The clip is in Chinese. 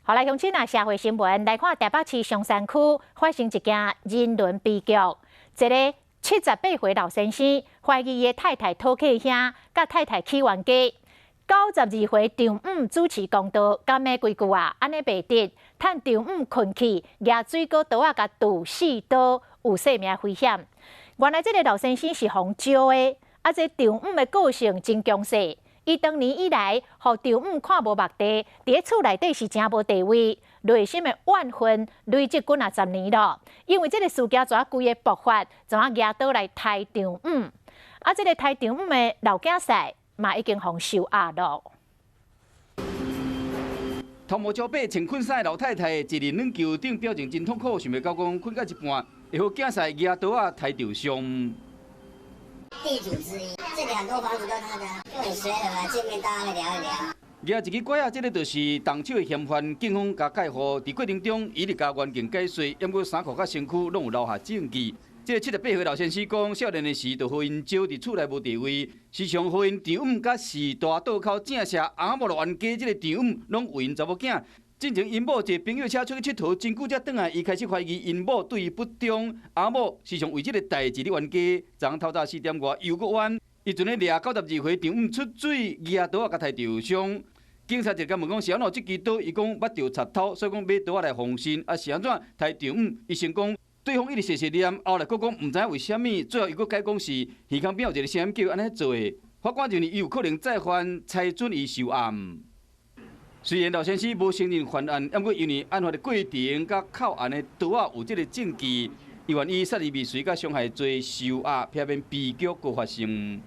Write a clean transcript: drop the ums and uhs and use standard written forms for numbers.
后来乡亲啊，社会新闻来看台北市松山区发生一件人伦悲剧，一个78岁老先生怀疑伊太太涂克兄甲太太起冤家，92岁丈夫主持公道，甲玫瑰句啊，安尼袂得，趁丈夫困去，举水果刀啊，甲毒死刀，有生命危险。原来这个老先生是互招的，啊，这丈夫的个性真强势。伊当年以来，互丈夫看无目地，伫咧厝内底是真无地位，内心的怨恨累积几10年咯。因为这个事件怎规个爆发，怎举刀来杀丈夫，啊，这个杀丈夫的老囝婿嘛已经互收押咯。头毛焦白穿困衫的老太太，一日软球顶表情真痛苦，想袂到讲困到一半，会互囝婿举刀啊杀着伤。地主之一，这里很多房子都他的，就很随和啊，见面大家来聊一聊。举一支拐啊，这个就是动手的嫌犯，警方加介护，伫过程中伊直甲原件解说，淹过衫裤甲身躯拢有留下证据。这个78岁老先生讲，少年的时就互因招伫厝内无地位，时常互因丈夫甲士大倒口正社阿某老冤家，这个丈夫拢为因查某囝。进前因某坐朋友车出去佚佗，真久才转来，伊开始怀疑因某对伊不忠。阿某时常为这个代志咧冤家。昨昏透早4点外又搁冤，伊阵咧掠92岁丈夫出水，举刀啊甲杀着伤。警察就甲问讲是安怎这支刀，伊讲捌着插头，所以讲买刀啊来防身。啊是安怎杀丈夫？医生讲对方一直细念，后来佫讲毋知影为虾米，最后伊佫解讲是耳孔边有一个声音叫安尼做的。法官认为伊有可能再犯，裁准伊受案。虽然老先生无承认犯案，不过因为案发的过程甲靠案的刀啊有这个证据，伊愿意杀人未遂甲伤害罪受押，避免悲剧佫发生。